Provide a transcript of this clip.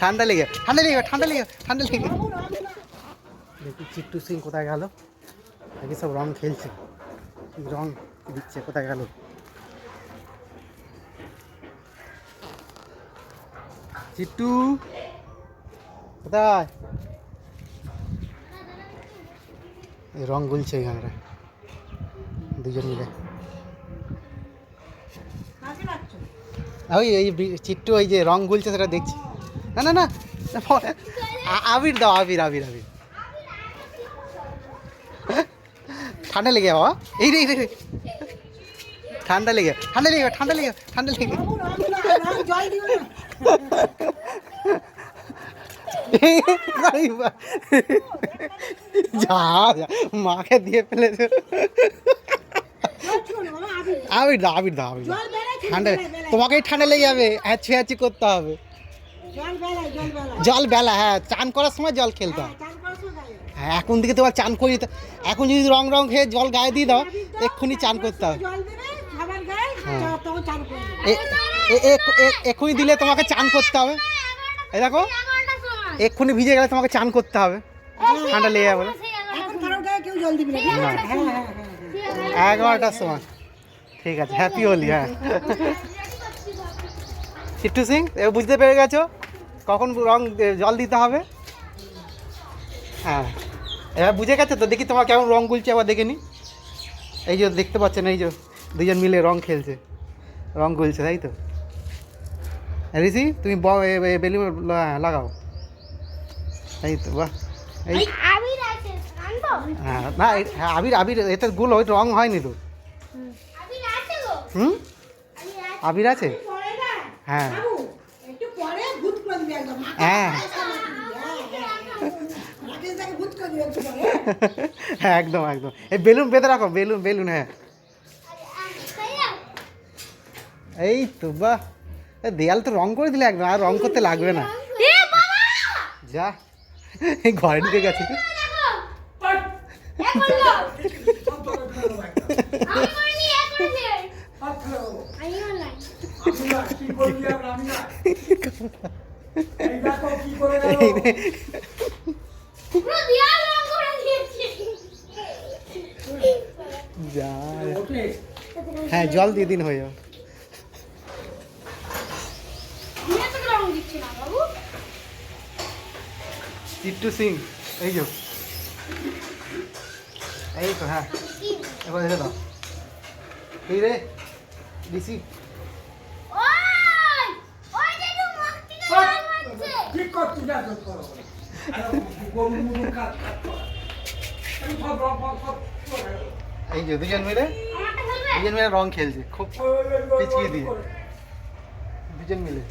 ঠান্ডা লেগে দেখি চিট্টু সিং কোথায় গেল? নাকি সব রং খেলছে, রং দিচ্ছে, কোথায় গেল? চিট্টু কোথায়? এই রং গুলছে এখানটা দুজন মিলে। ওই এই চিট্টু ওই যে রং গুলছে সেটা দেখছি। না না না, আবির দাও, আবির আবির আবির। ঠান্ডা লেগে বাবা, এই রে ঠান্ডা লেগে যা মাকে দিয়ে ফেলেছে। আবির দাও, আবির দাও, আবির ঠান্ডা, তোমাকেই ঠান্ডা লেগে যাবে, হ্যাচি করতে হবে। জল বেলা, হ্যাঁ চান করার সময় জল খেলতে হবে। হ্যাঁ এখন থেকে তোমার চান করি, এখন যদি রং খেয়ে জল গায়ে দিয়ে দাও এক্ষুনি চান করতে হবে। এক্ষুনি দিলে তোমাকে চান করতে হবে। এই দেখো এক্ষুনি ভিজে গেলে তোমাকে চান করতে হবে, ঠান্ডা লেগে যাবে। 11টার সময়, ঠিক আছে, হ্যাপি হোলি। হ্যাঁ চিট্টু সিং এবার বুঝতে পেরে গেছো কখন রং জল দিতে হবে? হ্যাঁ এবার বুঝে গেছে তো। দেখি তোমার কেমন রং গুলছে আবার দেখে নি। এই যে দেখতে পাচ্ছেন, এই যে দুজন মিলে রং খেলছে, রং গুলছে, তাই তো? ঋষি তুমি বেলুন লাগাও, তাই তো? বাহ, এই হ্যাঁ না আবির আবির এতে গুলো ওই রং হয়নি তো। হুম আবির আছে, হ্যাঁ হ্যাঁ হ্যাঁ একদম একদম। এই বেলুন বেঁধে রাখো, বেলুন হ্যাঁ। এই তো বাহ, দেয়াল তো রং করে দিলে একদম, আর রং করতে লাগবে না। যা এই ঘরে ঢুকে গেছে। হ্যাঁ জল দিয়ে দিন হয়ে যাবে। চিট্টু সিং এই যে, এই তো হ্যাঁ এবার দেখে দাও। এই রে ডিসি এই যে দুজন মিলে রং খেলছে, খুব পিছিয়ে দিয়ে দুজন মিলে।